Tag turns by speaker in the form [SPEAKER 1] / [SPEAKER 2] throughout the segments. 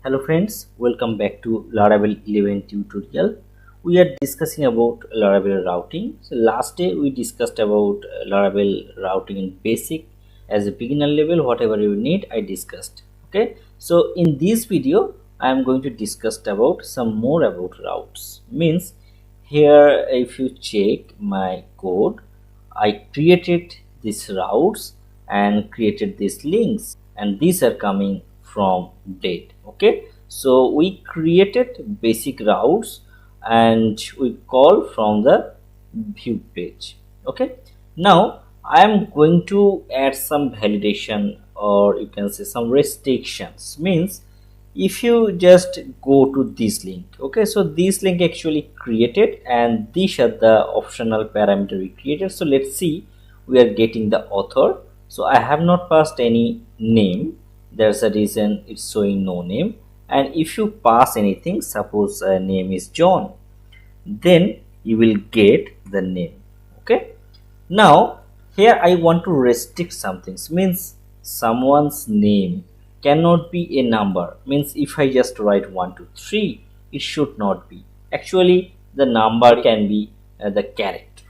[SPEAKER 1] Hello friends, welcome back to Laravel 11 tutorial. We are discussing about Laravel routing. So last day we discussed about Laravel routing in basic as a beginner level. Whatever you need, I discussed. Okay. So in this video, I am going to discuss about some more about routes. Means here, if you check my code, I created these routes and created these links, and these are coming from date. Okay, so we created basic routes and we call from the view page. Okay, now I am going to add some validation, or you can say some restrictions. Means if you just go to this link, okay, so this link actually created and these are the optional parameter we created. So let's see, we are getting the author. So I have not passed any name, there's a reason it's showing no name. And if you pass anything, suppose name is John, then you will get the name. Okay, now here I want to restrict some things. Means someone's name cannot be a number. Means if I just write 1 2 3, it should not be. Actually the number can be the character.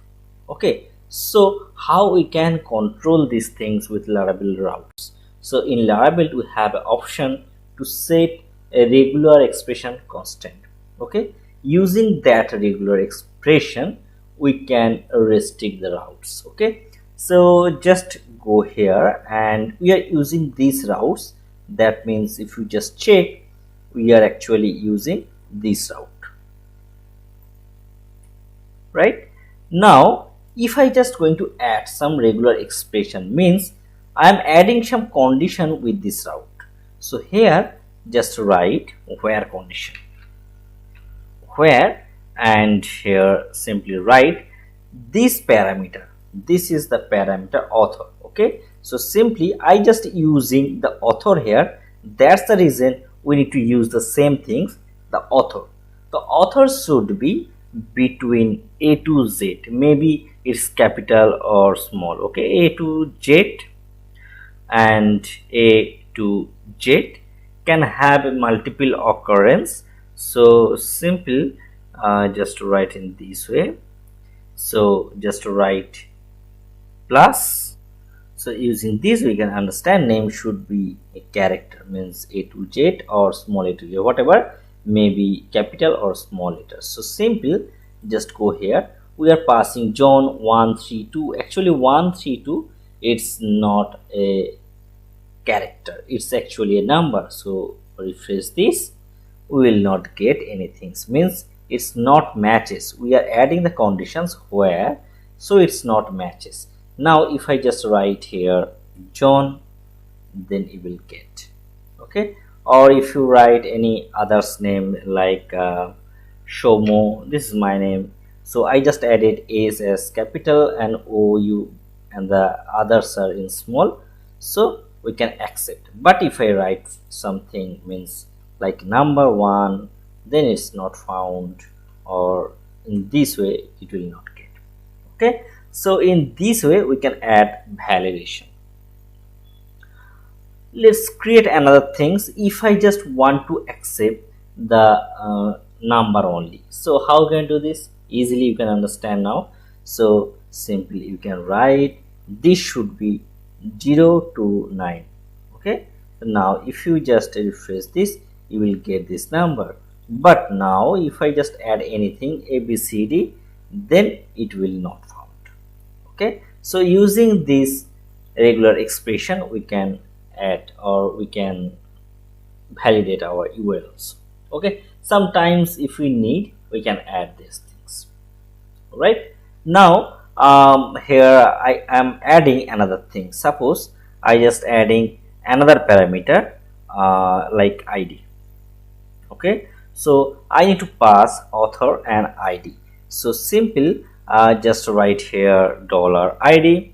[SPEAKER 1] Okay, so how we can control these things with Laravel routes? So in Laravel we have an option to set a regular expression constant. Okay, using that regular expression we can restrict the routes. Okay, so just go here and we are using these routes. That means if you just check, we are actually using this route. Right now, if I just going to add some regular expression, means I am adding some condition with this route. So here just write where condition, where, and here simply write this parameter. This is the parameter author. Okay, so simply I just using the author here. That's the reason we need to use the same things. The author should be between A to Z. Maybe it's capital or small. Okay, A to Z and A to Z can have multiple occurrence. So simple, just write in this way. So just write plus. So using this we can understand name should be a character, means A to Z or small a to Z, whatever, maybe capital or small letters. So simple, just go here, we are passing John 132. Actually 132, it's not a character, it's actually a number. So refresh this, we will not get anything. Means it's not matches. We are adding the conditions where, so it's not matches. Now if I just write here John, then you will get. Okay, or if you write any other's name like Shomo, this is my name, so I just added A's as capital and OU and the others are in small, so we can accept. But if I write something, means like number 1, then it's not found, or in this way it will not get. Okay, so in this way we can add validation. Let's create another things. If I just want to accept the number only, so how can I do this? Easily you can understand now. So simply you can write this should be 0 to 9. Okay, now if you just refresh this, you will get this number. But now if I just add anything ABCD, then it will not found. Okay, so using this regular expression we can add, or we can validate our URLs. Okay, sometimes if we need, we can add these things. Right now here I am adding another thing. Suppose I just adding another parameter like ID. Okay, so I need to pass author and ID. So simple, just write here $ID.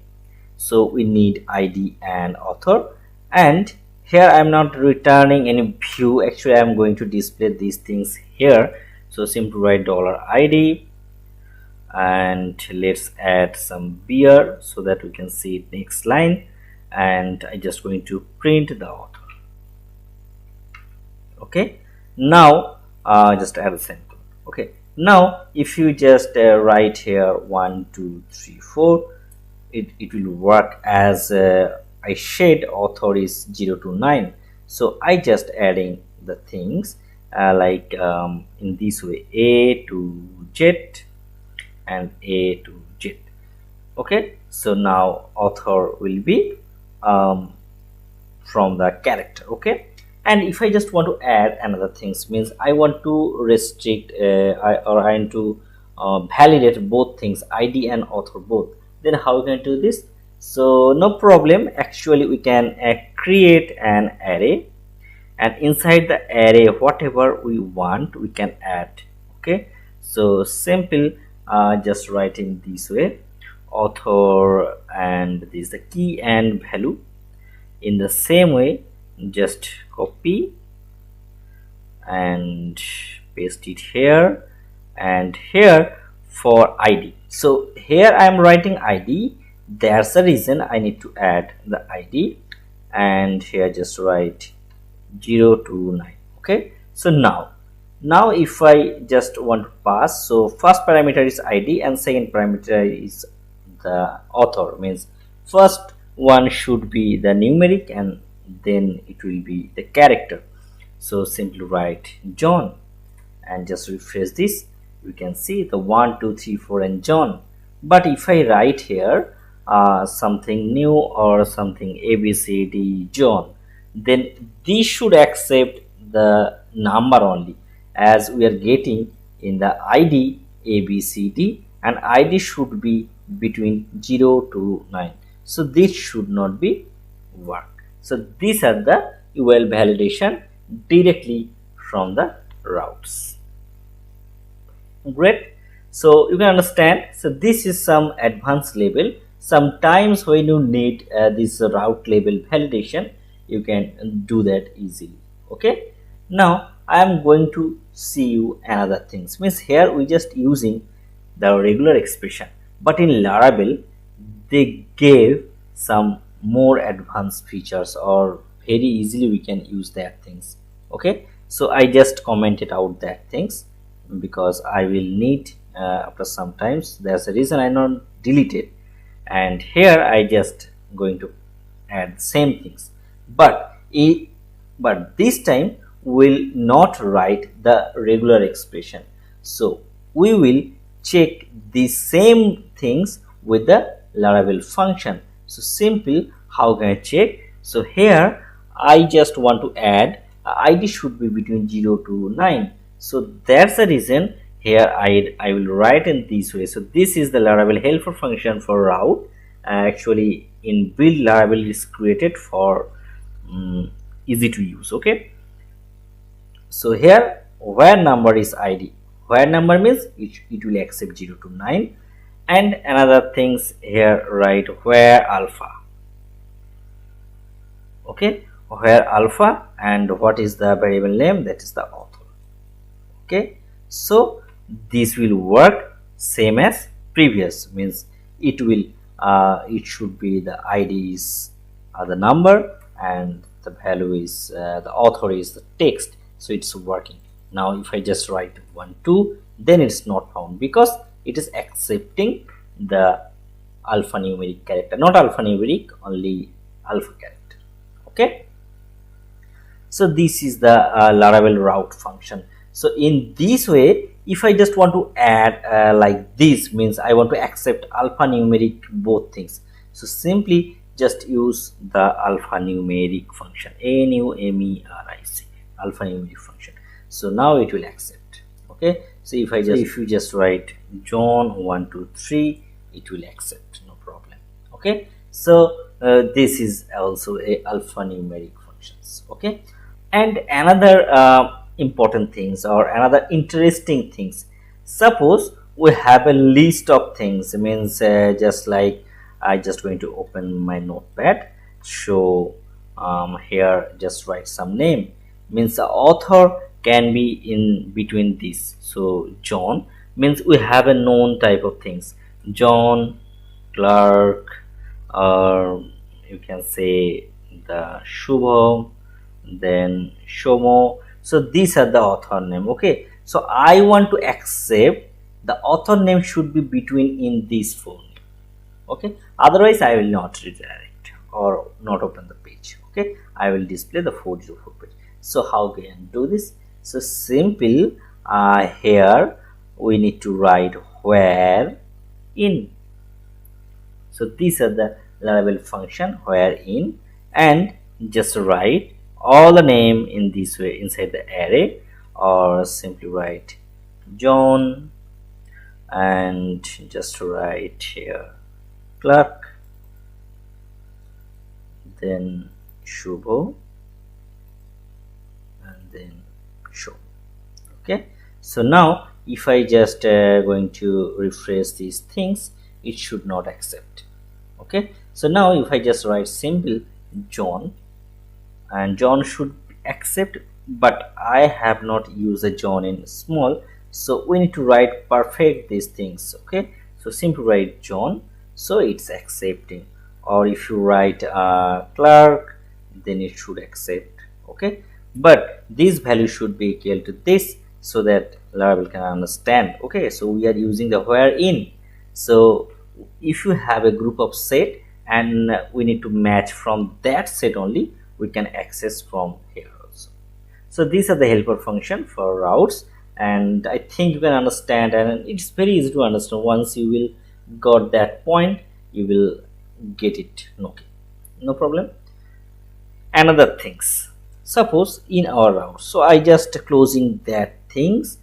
[SPEAKER 1] So we need ID and author, and here I am not returning any view. Actually I am going to display these things here. So simply write $ID, and let's add some beer so that we can see it next line, and I just going to print the author. Okay, now just add a sample. Okay, now if you just write here 1 2 3 4, it will work as I said author is 0 to 9. So I just adding the things like in this way, A to Z and A to Z. Okay, so now author will be um, from the character. Okay, and if I just want to add another things, means I want to restrict I want to validate both things, id and author both, then how can I do this? So no problem, actually we can create an array, and inside the array whatever we want we can add. Okay, so simple, just write in this way, author, and this is the key and value. In the same way, just copy and paste it here, and here for id. So here I am writing id, that's the reason I need to add the id, and here just write 0 to 9. Okay, so now if I just want to pass, so first parameter is id and second parameter is the author, means first one should be the numeric and then it will be the character. So simply write John and just refresh this, you can see the 1 2 3 4 and John. But if I write here something new or something ABCD John, then this should accept the number only, as we are getting in the id ABCD, and id should be between 0 to 9. So this should not be work. So these are the UL validation directly from the routes. Great, so you can understand, so this is some advanced level. Sometimes when you need this route level validation, you can do that easily. Okay, now I am going to see you another things, means here we just using the regular expression, but in Laravel they gave some more advanced features, or very easily we can use that things. Okay, so I just commented out that things because I will need after some times, there's a reason I not delete it, and here I just going to add same things, but but this time will not write the regular expression. So we will check the same things with the Laravel function. So simple, how can I check? So here I just want to add id should be between 0 to 9. So that's the reason here I will write in this way. So this is the Laravel helper function for route. Actually in build Laravel is created for easy to use. Okay, so here where number is id, where number means it will accept 0 to 9, and another things here write where alpha. Okay, where alpha, and what is the variable name, that is the author. Okay, so this will work same as previous, means it will it should be the id is the number and the value is the author is the text, so it's working. Now if I just write 1 2, then it's not found because it is accepting the alphanumeric character, not alphanumeric, only alpha character. Okay, so this is the Laravel route function. So in this way, if I just want to add like this, means I want to accept alphanumeric both things, so simply just use the alphanumeric function, ANUMERIC, alphanumeric function. So now it will accept. Okay, so if I just, if you just write John 1 2 3, it will accept, no problem. Okay, so this is also a alphanumeric functions. Okay, and another important things or another interesting things, suppose we have a list of things, means just like I just going to open my notepad. So here just write some name, means the author can be in between this. So John means we have a known type of things, John, Clark, or you can say the Shubham, then Shomo. So these are the author name. Okay, so I want to accept the author name should be between in this full name. Okay, otherwise I will not redirect or not open the page. Okay, I will display the 404 page. So how can I do this? So simple, here we need to write where in. So these are the Laravel function where in, and just write all the name in this way inside the array, or simply write John and just write here Clark, then Shubho, and then show. Okay, so now if I just going to refresh these things, it should not accept. Okay, so now if I just write simple John, and John should accept, but I have not used a John in small, so we need to write perfect these things. Okay, so simply write John, so it's accepting, or if you write Clark, then it should accept. Okay, but this value should be equal to this so that Laravel can understand. Okay, so we are using the where in. So if you have a group of set and we need to match from that set only, we can access from here also. So these are the helper function for routes, and I think you can understand, and it's very easy to understand. Once you will got that point, you will get it. Okay, no problem. Another things, suppose in our route, so I just closing that things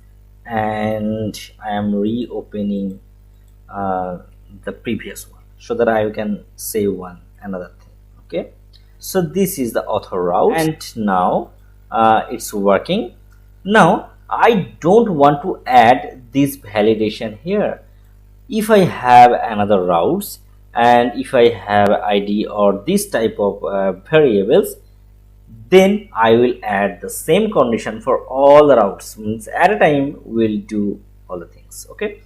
[SPEAKER 1] and I am reopening the previous one so that I can save one another thing. Okay, so this is the author route, and now it's working. Now I don't want to add this validation here. If I have another routes, and if I have ID or this type of variables, then I will add the same condition for all the routes. Means at a time we'll do all the things. Okay,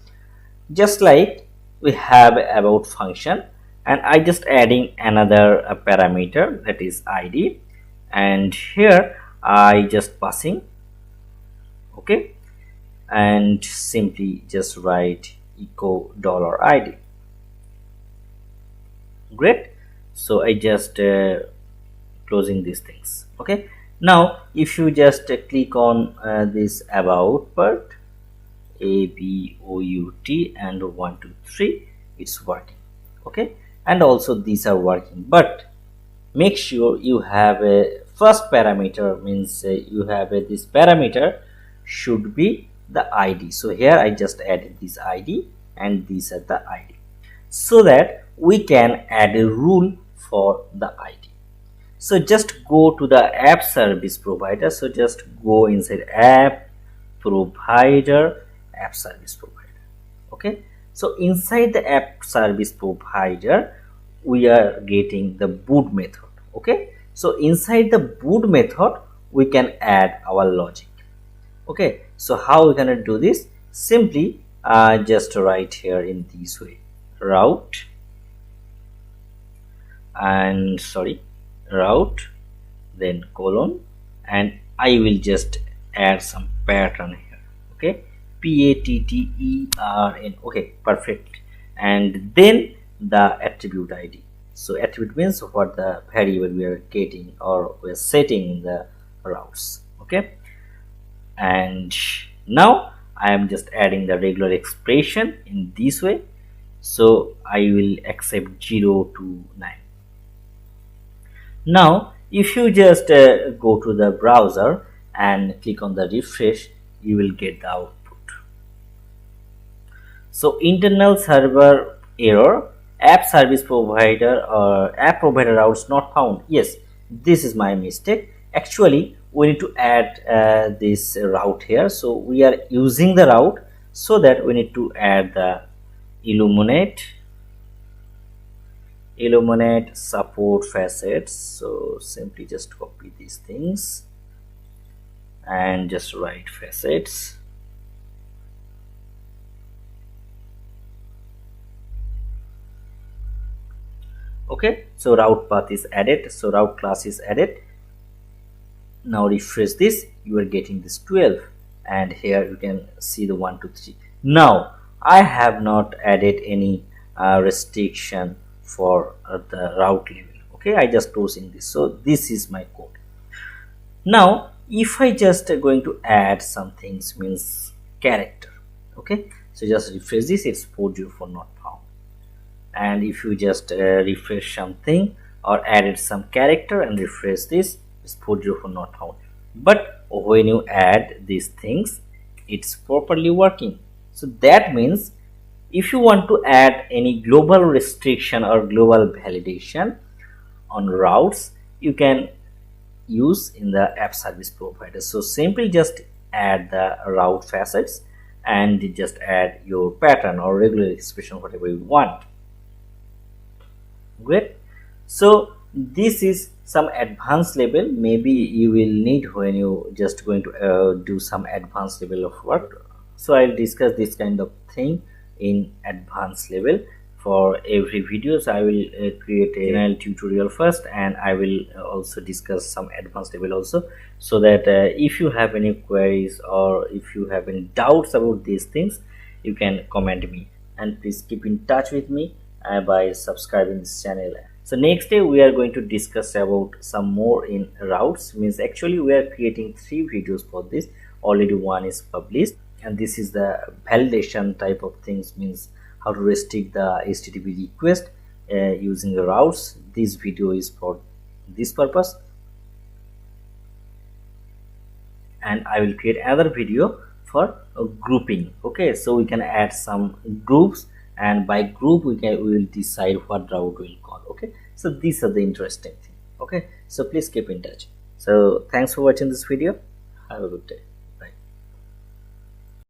[SPEAKER 1] just like we have about function, and I just adding another parameter, that is ID, and here I just passing. Okay, and simply just write echo $id. Great, so I just closing these things. Okay, now if you just click on this about part, ABOUT and 1 2 3, it's working. Okay, and also these are working, but make sure you have a first parameter, means you have this parameter should be the ID. So here I just added this ID, and these are the ID, so that we can add a rule for the ID. So just go to the app service provider. So just go inside app provider, app service provider. Okay, so inside the app service provider we are getting the boot method. Okay, so inside the boot method we can add our logic. Okay, so how we gonna do this? Simply just write here in this way, route, and route, then colon, and I will just add some pattern here. Okay, pattern. Okay, perfect. And then the attribute ID. So attribute means what the variable we are getting or we are setting in the routes. Okay, and now I am just adding the regular expression in this way. So I will accept 0 to 9. Now if you just go to the browser and click on the refresh, you will get the output. So internal server error, app service provider or app provider routes not found. Yes, this is my mistake. Actually we need to add this route here. So we are using the route, so that we need to add the illuminate support facets. So simply just copy these things and just write facets. Okay, so route path is added, so route class is added. Now refresh this, you are getting this 12, and here you can see the 1 2 3. Now I have not added any restriction for the route level. Okay, I just closing this, so this is my code. Now if I just going to add some things, means character. Okay, so just refresh this, it's 404 not found. And if you just refresh something or added some character and refresh this, it's 404 not found. But when you add these things, it's properly working. So that means if you want to add any global restriction or global validation on routes, you can use in the app service provider. So simply just add the route facets and just add your pattern or regular expression, whatever you want. Great. So this is some advanced level, maybe you will need when you just going to do some advanced level of work. So I'll discuss this kind of thing in advanced level. For every videos I will create a general tutorial first, and I will also discuss some advanced level also, so that if you have any queries or if you have any doubts about these things, you can comment me, and please keep in touch with me by subscribing this channel. So next day we are going to discuss about some more in routes, means actually we are creating 3 videos for this. Already one is published, and this is the validation type of things, means how to restrict the HTTP request using the routes. This video is for this purpose, and I will create another video for grouping. Okay, so we can add some groups, and by group we will decide what route we'll call. Okay, so these are the interesting thing. Okay, so please keep in touch. So thanks for watching this video. Have a good day.